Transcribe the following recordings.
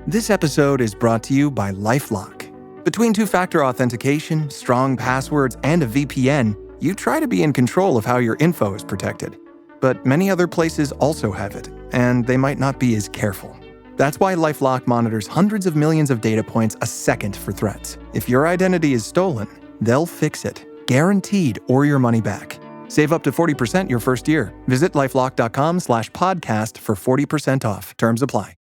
This episode is brought to you by LifeLock. Between two-factor authentication, strong passwords, and a VPN, you try to be in control of how your info is protected. But many other places also have it, and they might not be as careful. That's why LifeLock monitors hundreds of millions of data points a second for threats. If your identity is stolen, they'll fix it, guaranteed, or your money back. Save up to 40% your first year. Visit lifelock.com/podcast for 40% off. Terms apply.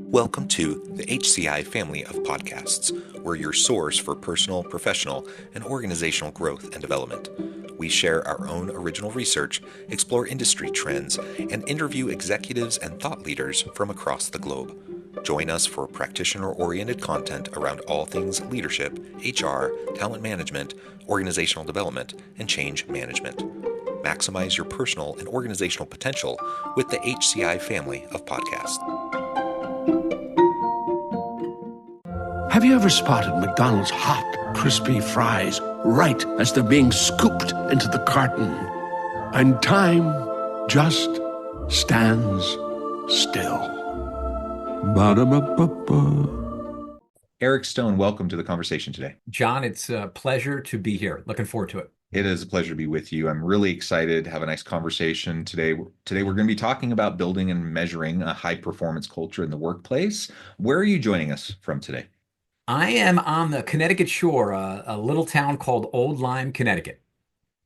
Welcome to the HCI family of podcasts. We're your source for personal, professional, and organizational growth and development. We share our own original research, explore industry trends, and interview executives and thought leaders from across the globe. Join us for practitioner-oriented content around all things leadership, HR, talent management, organizational development, and change management. Maximize your personal and organizational potential with the HCI family of podcasts. Have you ever spotted McDonald's hot, crispy fries right as they're being scooped into the carton? And time just stands still. Ba-da-ba-ba-ba. Eric Stone, welcome to the conversation today. John, it's a pleasure to be here. Looking forward to it. It is a pleasure to be with you. I'm really excited to have a nice conversation today. Today, we're going to be talking about building and measuring a high-performance culture in the workplace. Where are you joining us from today? I am on the Connecticut shore, a little town called Old Lyme, Connecticut.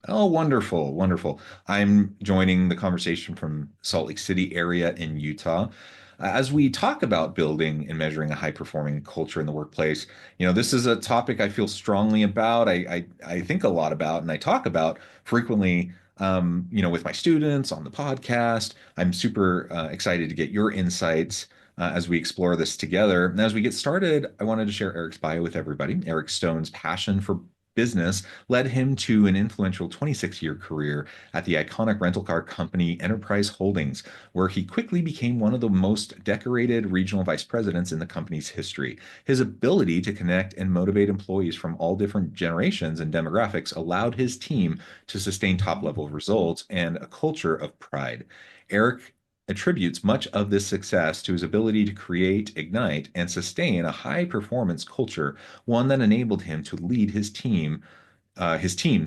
Oh, wonderful, wonderful. I'm joining the conversation from Salt Lake City area in Utah. As we talk about building and measuring a high-performing culture in the workplace, this is a topic I feel strongly about. I think a lot about, and I talk about frequently, with my students on the podcast. I'm super excited to get your insights as we explore this together. And as we get started, I wanted to share Eric's bio with everybody. Eric Stone's passion for business led him to an influential 26-year career at the iconic rental car company Enterprise Holdings, where he quickly became one of the most decorated regional vice presidents in the company's history. His ability to connect and motivate employees from all different generations and demographics allowed his team to sustain top-level results and a culture of pride. Eric attributes much of this success to his ability to create, ignite, and sustain a high-performance culture, one that enabled him to lead his teams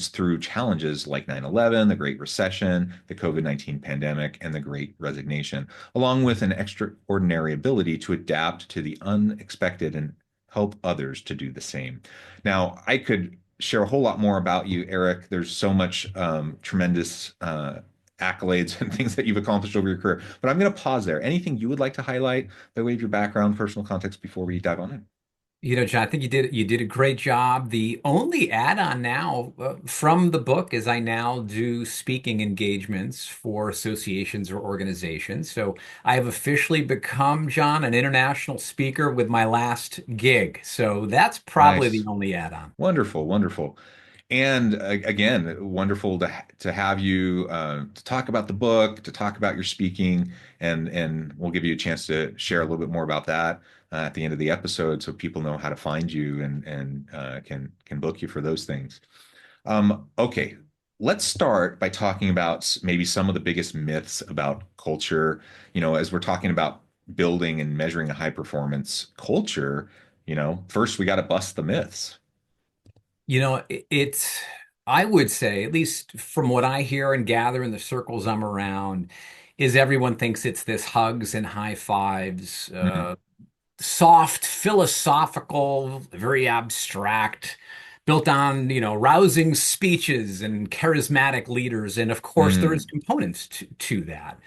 through challenges like 9/11, the Great Recession, the COVID-19 pandemic, and the Great Resignation, along with an extraordinary ability to adapt to the unexpected and help others to do the same. Now, I could share a whole lot more about you, Eric. There's so much tremendous accolades and things that you've accomplished over your career. But I'm going to pause there. Anything you would like to highlight by way of your background, personal context before we dive on in? John, I think you did a great job. The only add-on now from the book is I now do speaking engagements for associations or organizations. So I have officially become, John, an international speaker with my last gig. So that's probably Nice. the only add-on. Wonderful, wonderful. And again, wonderful to have you to talk about the book, to talk about your speaking, and we'll give you a chance to share a little bit more about that at the end of the episode, so people know how to find you and can book you for those things. Okay, let's start by talking about maybe some of the biggest myths about culture. As we're talking about building and measuring a high performance culture, first we got to bust the myths. I would say, at least from what I hear and gather in the circles I'm around, is everyone thinks it's this hugs and high fives, Mhm. soft, philosophical, very abstract, built on, rousing speeches and charismatic leaders. And of course, there is Mm. components to that.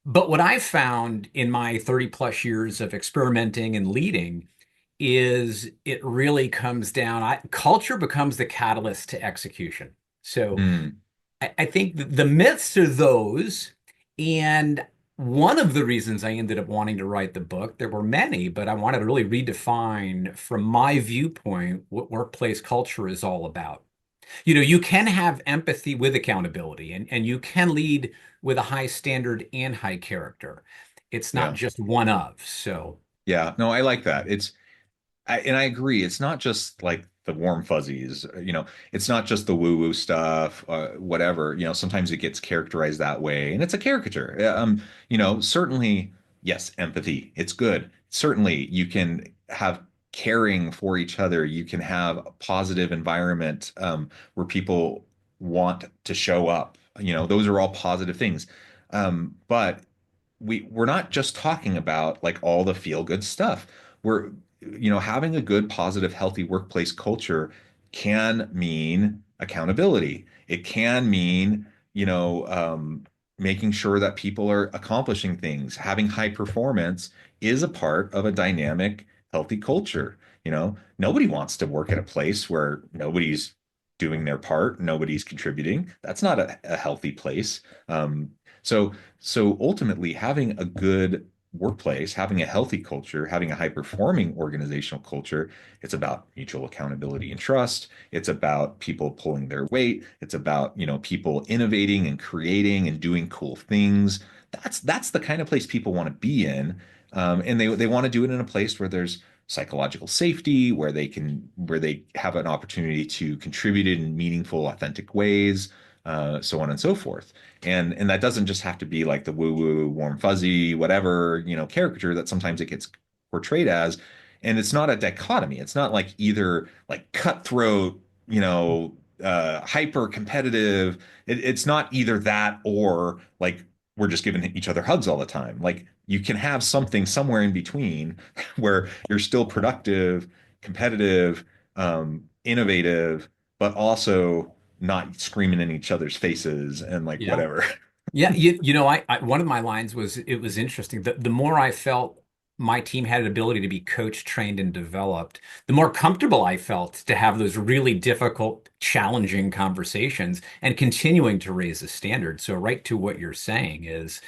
But what I've found in my 30 plus years of experimenting and leading is it really comes down, culture becomes the catalyst to execution. So Mm. I think the myths are those. And one of the reasons I ended up wanting to write the book, there were many, but I wanted to really redefine from my viewpoint what workplace culture is all about. You can have empathy with accountability and you can lead with a high standard and high character. It's not Yeah. just one of. So Yeah. No, I like that. And I agree. It's not just like the warm fuzzies, it's not just the woo-woo stuff, whatever. Sometimes it gets characterized that way, and it's a caricature. Certainly, yes, empathy. It's good. Certainly, you can have caring for each other. You can have a positive environment where people want to show up. Those are all positive things. But we're not just talking about like all the feel good stuff. We're having a good, positive, healthy workplace culture can mean accountability. It can mean making sure that people are accomplishing things. Having high performance is a part of a dynamic, healthy culture. Nobody wants to work at a place where nobody's doing their part, nobody's contributing. That's not a healthy place. So so ultimately, having a good workplace, having a healthy culture, having a high-performing organizational culture, it's about mutual accountability and trust. It's about people pulling their weight. It's about, people innovating and creating and doing cool things. That's the kind of place people want to be in. And they want to do it in a place where there's psychological safety, where they have an opportunity to contribute in meaningful, authentic ways, so on and so forth. And that doesn't just have to be like the woo woo, warm fuzzy, whatever, caricature that sometimes it gets portrayed as. And it's not a dichotomy. It's not like either like cutthroat, hyper competitive. It's not either that or like we're just giving each other hugs all the time. Like you can have something somewhere in between where you're still productive, competitive, innovative, but also not screaming in each other's faces and like Yeah. whatever. Yeah, I one of my lines was it was interesting. The more I felt my team had an ability to be coached, trained, and developed, the more comfortable I felt to have those really difficult, challenging conversations and continuing to raise the standard. So right to what you're saying is,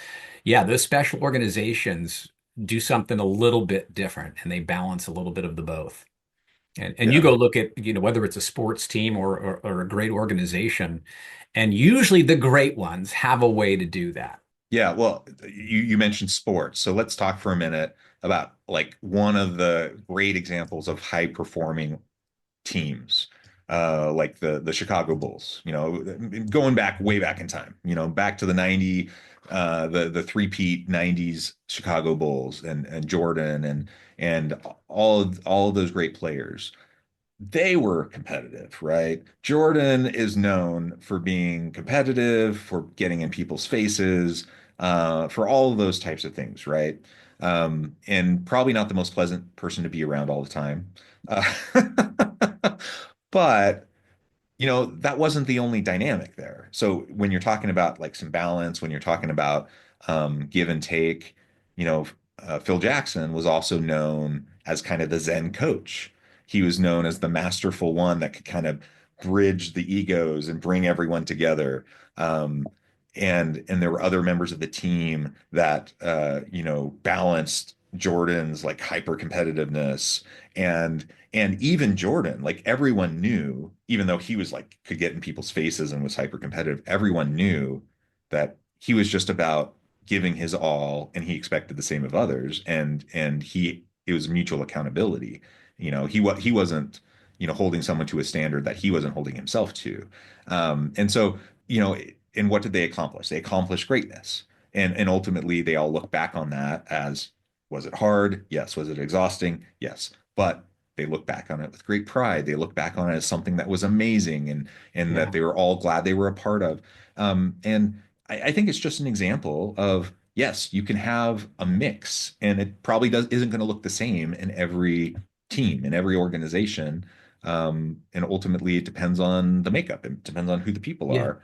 yeah, those special organizations do something a little bit different and they balance a little bit of the both. And you Yeah. go look at, whether it's a sports team or a great organization, and usually the great ones have a way to do that. Yeah, well, you mentioned sports. So let's talk for a minute about like one of the great examples of high performing teams, like the Chicago Bulls, going back way back in time, back to the 90, the three-peat 90s Chicago Bulls and Jordan and all of those great players. They were competitive, right? Jordan is known for being competitive, for getting in people's faces, for all of those types of things, right? And probably not the most pleasant person to be around all the time. Uh, but that wasn't the only dynamic there. So when you're talking about like some balance, when you're talking about give and take, you know, Phil Jackson was also known as kind of the Zen coach. He was known as the masterful one that could kind of bridge the egos and bring everyone together. And there were other members of the team that balanced Jordan's like hyper competitiveness and even Jordan, like everyone knew, even though he was like could get in people's faces and was hyper competitive, everyone knew that he was just about giving his all and he expected the same of others. And it was mutual accountability. He wasn't, holding someone to a standard that he wasn't holding himself to. And so, and what did they accomplish? They accomplished greatness. And ultimately they all look back on that as, was it hard? Yes. Was it exhausting? Yes. But they look back on it with great pride. They look back on it as something that was amazing and that Yeah. they were all glad they were a part of. And I think it's just an example of yes, you can have a mix, and it probably isn't going to look the same in every team, in every organization. And ultimately, it depends on the makeup. It depends on who the people Yeah. are.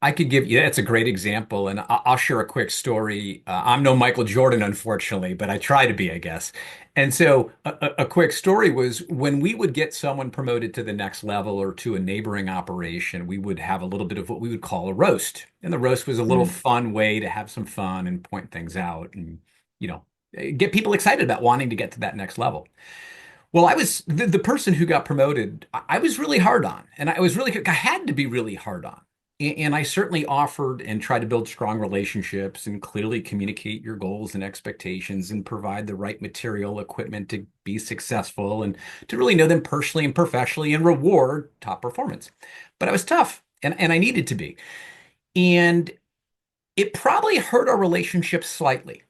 I could give you, that's a great example. And I'll share a quick story. I'm no Michael Jordan, unfortunately, but I try to be, I guess. And so a quick story was when we would get someone promoted to the next level or to a neighboring operation, we would have a little bit of what we would call a roast. And the roast was a little Mm. fun way to have some fun and point things out and, you know, get people excited about wanting to get to that next level. Well, I was the person who got promoted, I was really hard on, and I had to be really hard on. And I certainly offered and tried to build strong relationships and clearly communicate your goals and expectations and provide the right material, equipment to be successful and to really know them personally and professionally and reward top performance. But I was tough and I needed to be. And it probably hurt our relationship slightly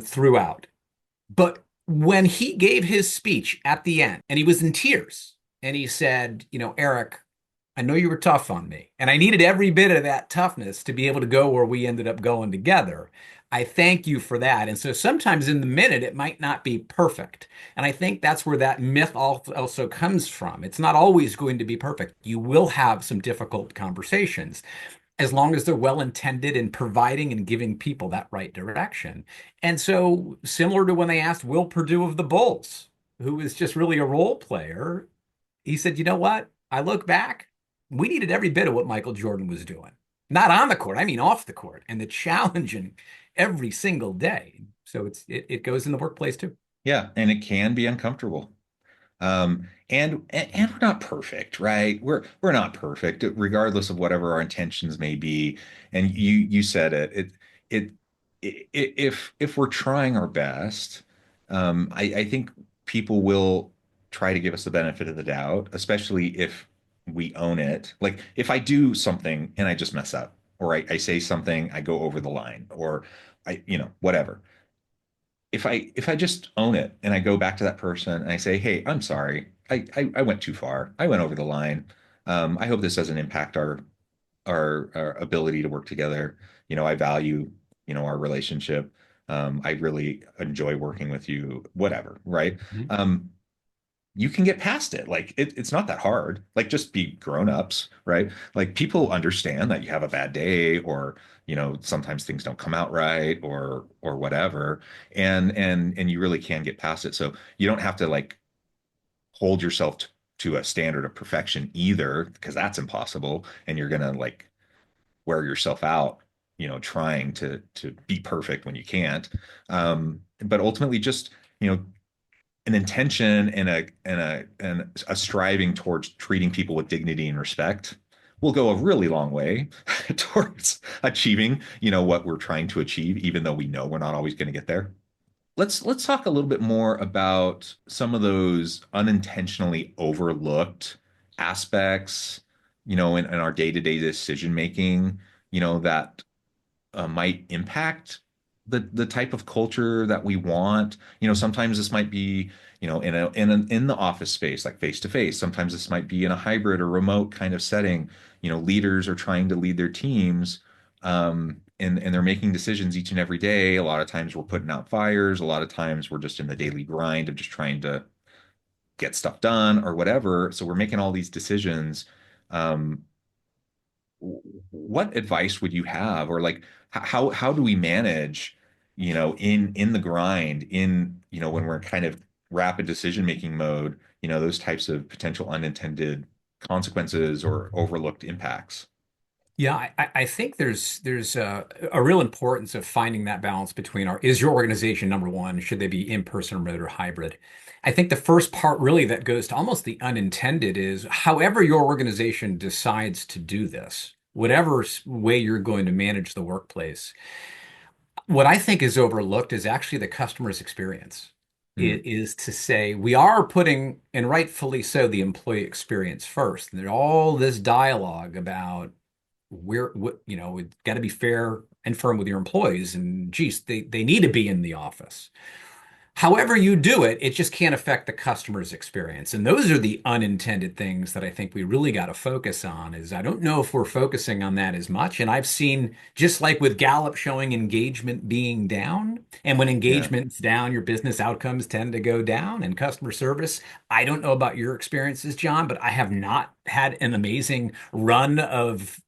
throughout. But when he gave his speech at the end, and he was in tears, and he said, Eric, I know you were tough on me, and I needed every bit of that toughness to be able to go where we ended up going together. I thank you for that. And so sometimes in the minute, it might not be perfect. And I think that's where that myth also comes from. It's not always going to be perfect. You will have some difficult conversations as long as they're well intended in providing and giving people that right direction. And so, similar to when they asked Will Perdue of the Bulls, who was just really a role player, he said, you know what? I look back, we needed every bit of what Michael Jordan was doing. Not on the court, I mean off the court, and the challenging every single day. So it goes in the workplace too. Yeah, and it can be uncomfortable. And we're not perfect, right? We're not perfect, regardless of whatever our intentions may be. And you said it. If we're trying our best, I think people will try to give us the benefit of the doubt, especially if we own it. Like if I do something and I just mess up, or I say something, I go over the line, or whatever. If I just own it and I go back to that person and I say, hey, I'm sorry. I went too far. I went over the line. I hope this doesn't impact our ability to work together. I value, our relationship. I really enjoy working with you, whatever, right? Mhm. You can get past it. Like it's not that hard. Like just be grown-ups, right? Like people understand that you have a bad day or, sometimes things don't come out right or whatever. And you really can get past it. So you don't have to like hold yourself to a standard of perfection either, because that's impossible. And you're gonna like wear yourself out, trying to be perfect when you can't. But ultimately just, an intention and a striving towards treating people with dignity and respect will go a really long way towards achieving, what we're trying to achieve, even though we know we're not always going to get there. Let's talk a little bit more about some of those unintentionally overlooked aspects, in our day-to-day decision making, that might impact the type of culture that we want. Sometimes this might be, in the office space, like face to face. Sometimes this might be in a hybrid or remote kind of setting. Leaders are trying to lead their teams, and they're making decisions each and every day. A lot of times we're putting out fires. A lot of times we're just in the daily grind of just trying to get stuff done or whatever. So we're making all these decisions. Um, what advice would you have, or like how do we manage, in the grind, in when we're kind of rapid decision making mode, those types of potential unintended consequences or overlooked impacts? Yeah, I think there's a real importance of finding that balance between is your organization number one? Should they be in person, remote, or hybrid? I think the first part really that goes to almost the unintended is however your organization decides to do this, whatever way you're going to manage the workplace. What I think is overlooked is actually the customer's experience. Mm, It is to say we are putting, and rightfully so, the employee experience first. And there's all this dialogue about we've got to be fair and firm with your employees, and geez, they need to be in the office. However you do it, it just can't affect the customer's experience. And those are the unintended things that I think we really got to focus on is I don't know if we're focusing on that as much. And I've seen just like with Gallup showing engagement being down, and when yeah. engagement's down, your business outcomes tend to go down and customer service. I don't know about your experiences, John, but I have not had an amazing run of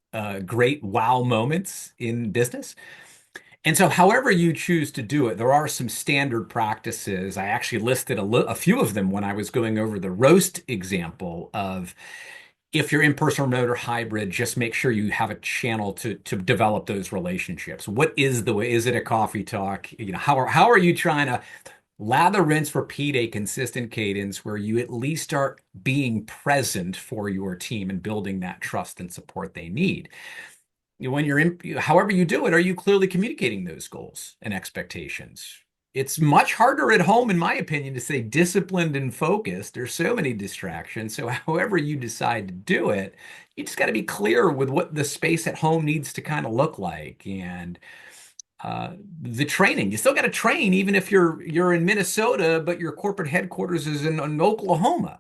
great wow moments in business. And so, however you choose to do it, there are some standard practices. I actually listed a few of them when I was going over the roast example of if you're in person, remote, or hybrid, just make sure you have a channel to develop those relationships. What is the way? Is it a coffee talk? How are you trying to lather, rinse, repeat a consistent cadence where you at least start being present for your team and building that trust and support they need. When you're in, however you do it, are you clearly communicating those goals and expectations? It's much harder at home, in my opinion, to stay disciplined and focused. There's so many distractions. So, however you decide to do it, you just got to be clear with what the space at home needs to kind of look like. And the training, you still got to train, even if you're in Minnesota, but your corporate headquarters is in Oklahoma.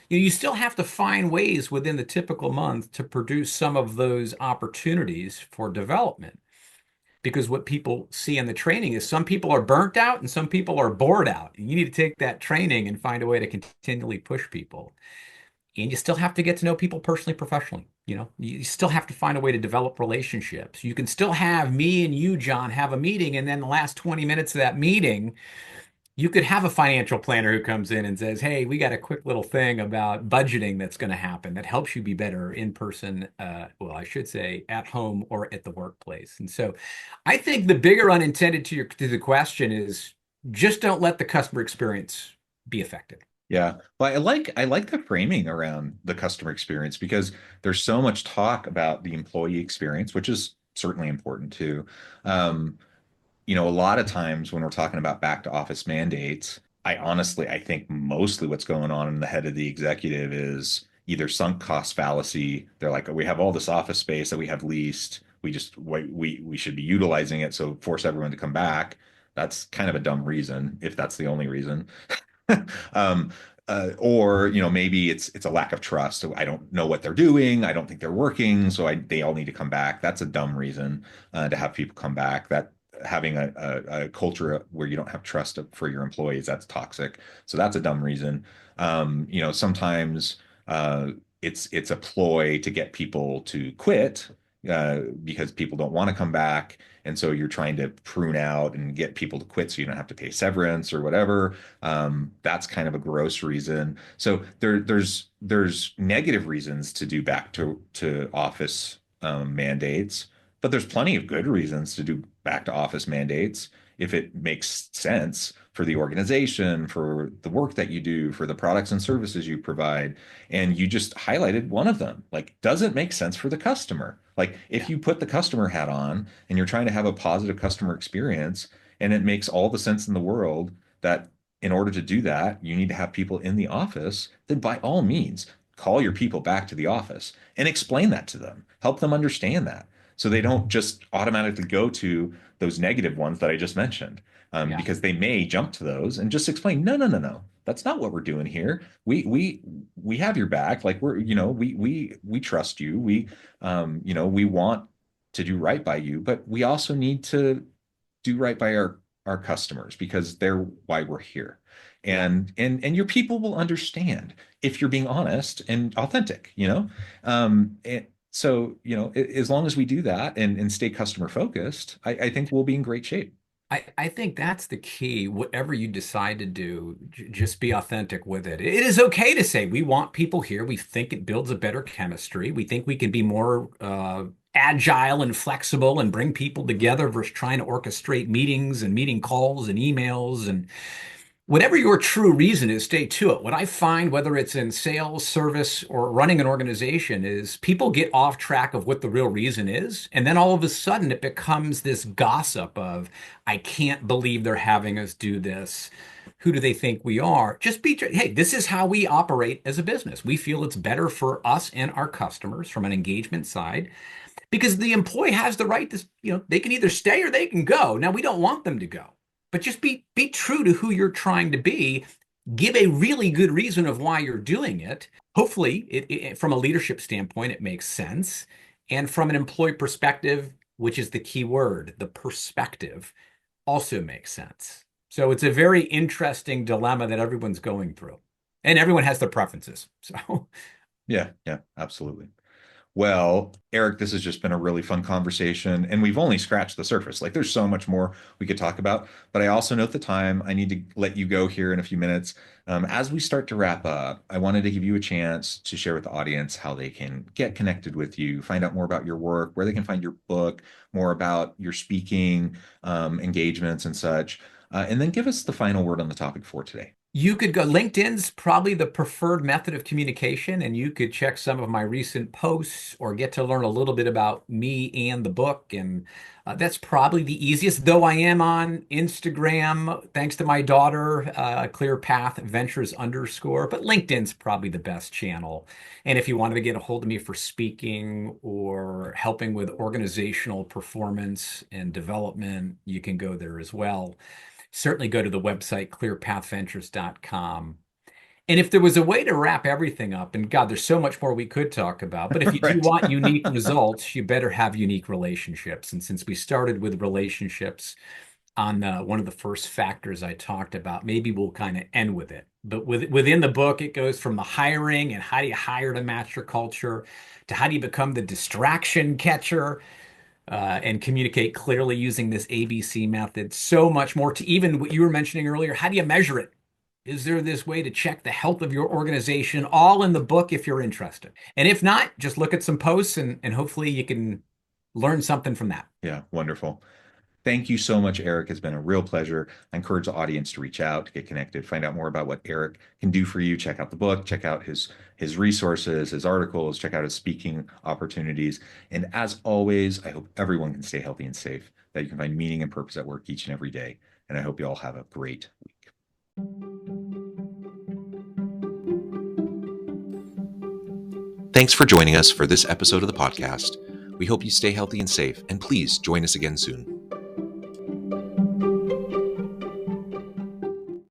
You still have to find ways within the typical month to produce some of those opportunities for development. Because what people see in the training is some people are burnt out and some people are bored out. And you need to take that training and find a way to continually push people. And you still have to get to know people personally, professionally. You still have to find a way to develop relationships. You can still have me and you, John, have a meeting, and then the last 20 minutes of that meeting, you could have a financial planner who comes in and says, "Hey, we got a quick little thing about budgeting that's going to happen that helps you be better in person." Well, I should say at home or at the workplace. And so, I think the bigger unintended to the question is just don't let the customer experience be affected. Yeah. Well, I like the framing around the customer experience because there's so much talk about the employee experience, which is certainly important too. Um, a lot of times when we're talking about back to office mandates, I think mostly what's going on in the head of the executive is either sunk cost fallacy. They're like, we have all this office space that we have leased. We should be utilizing it, so force everyone to come back. That's kind of a dumb reason if that's the only reason. um, or maybe it's a lack of trust. So I don't know what they're doing. I don't think they're working. So they all need to come back. That's a dumb reason to have people come back. That having a culture where you don't have trust for your employees, that's toxic. So that's a dumb reason. Sometimes it's a ploy to get people to quit because people don't want to come back. And so you're trying to prune out and get people to quit so you don't have to pay severance or whatever. That's kind of a gross reason. So there's negative reasons to do back to office mandates, but there's plenty of good reasons to do back to office mandates if it makes sense for the organization, for the work that you do, for the products and services you provide. And you just highlighted one of them. Like, does it make sense for the customer? Like, if you put the customer hat on and you're trying to have a positive customer experience, and it makes all the sense in the world that in order to do that, you need to have people in the office, then by all means, call your people back to the office and explain that to them. Help them understand that so they don't just automatically go to those negative ones that I just mentioned, Yeah. because they may jump to those and just explain, no, no, no, no, that's not what we're doing here. We have your back. Like we trust you. We want to do right by you, but we also need to do right by our customers because they're why we're here. Yeah. And your people will understand if you're being honest and authentic. So, as long as we do that and stay customer focused, I think we'll be in great shape. I think that's the key. Whatever you decide to do, just be authentic with it. It is okay to say we want people here. We think it builds a better chemistry. We think we can be more agile and flexible and bring people together versus trying to orchestrate meetings and meeting calls and emails and whatever your true reason is, stay to it. What I find, whether it's in sales, service, or running an organization, is people get off track of what the real reason is. And then all of a sudden it becomes this gossip of, I can't believe they're having us do this. Who do they think we are? Just be, hey, this is how we operate as a business. We feel it's better for us and our customers from an engagement side because the employee has the right to, they can either stay or they can go. Now, we don't want them to go, but just be true to who you're trying to be. Give a really good reason of why you're doing it. Hopefully, from a leadership standpoint, it makes sense. And from an employee perspective, which is the key word, the perspective also makes sense. So it's a very interesting dilemma that everyone's going through. And everyone has their preferences. So Yeah, yeah, absolutely. Well, Eric, this has just been a really fun conversation, and we've only scratched the surface. Like, there's so much more we could talk about, but I also note the time. I need to let you go here in a few minutes. As we start to wrap up, I wanted to give you a chance to share with the audience how they can get connected with you, find out more about your work, where they can find your book, more about your speaking engagements and such. And then give us the final word on the topic for today. You could go, LinkedIn's probably the preferred method of communication, and you could check some of my recent posts or get to learn a little bit about me and the book. And that's probably the easiest, though I am on Instagram, thanks to my daughter, Clear Path Ventures _. But LinkedIn's probably the best channel. And if you wanted to get a hold of me for speaking or helping with organizational performance and development, you can go there as well. Certainly go to the website clearpathventures.com. And if there was a way to wrap everything up, and God, there's so much more we could talk about, but if you do Right. want unique results, you better have unique relationships. And since we started with relationships on one of the first factors I talked about, maybe we'll kind of end with it. But within the book, it goes from the hiring and how do you hire to match your culture to how do you become the distraction catcher and communicate clearly using this ABC method. So much more to even what you were mentioning earlier. How do you measure it? Is there this way to check the health of your organization? All in the book if you're interested. And if not, just look at some posts and hopefully you can learn something from that. Yeah, wonderful. Thank you so much, Eric. It's been a real pleasure. I encourage the audience to reach out, to get connected, find out more about what Eric can do for you. Check out the book, check out his resources, his articles, check out his speaking opportunities. And as always, I hope everyone can stay healthy and safe, that you can find meaning and purpose at work each and every day. And I hope you all have a great week. Thanks for joining us for this episode of the podcast. We hope you stay healthy and safe, and please join us again soon.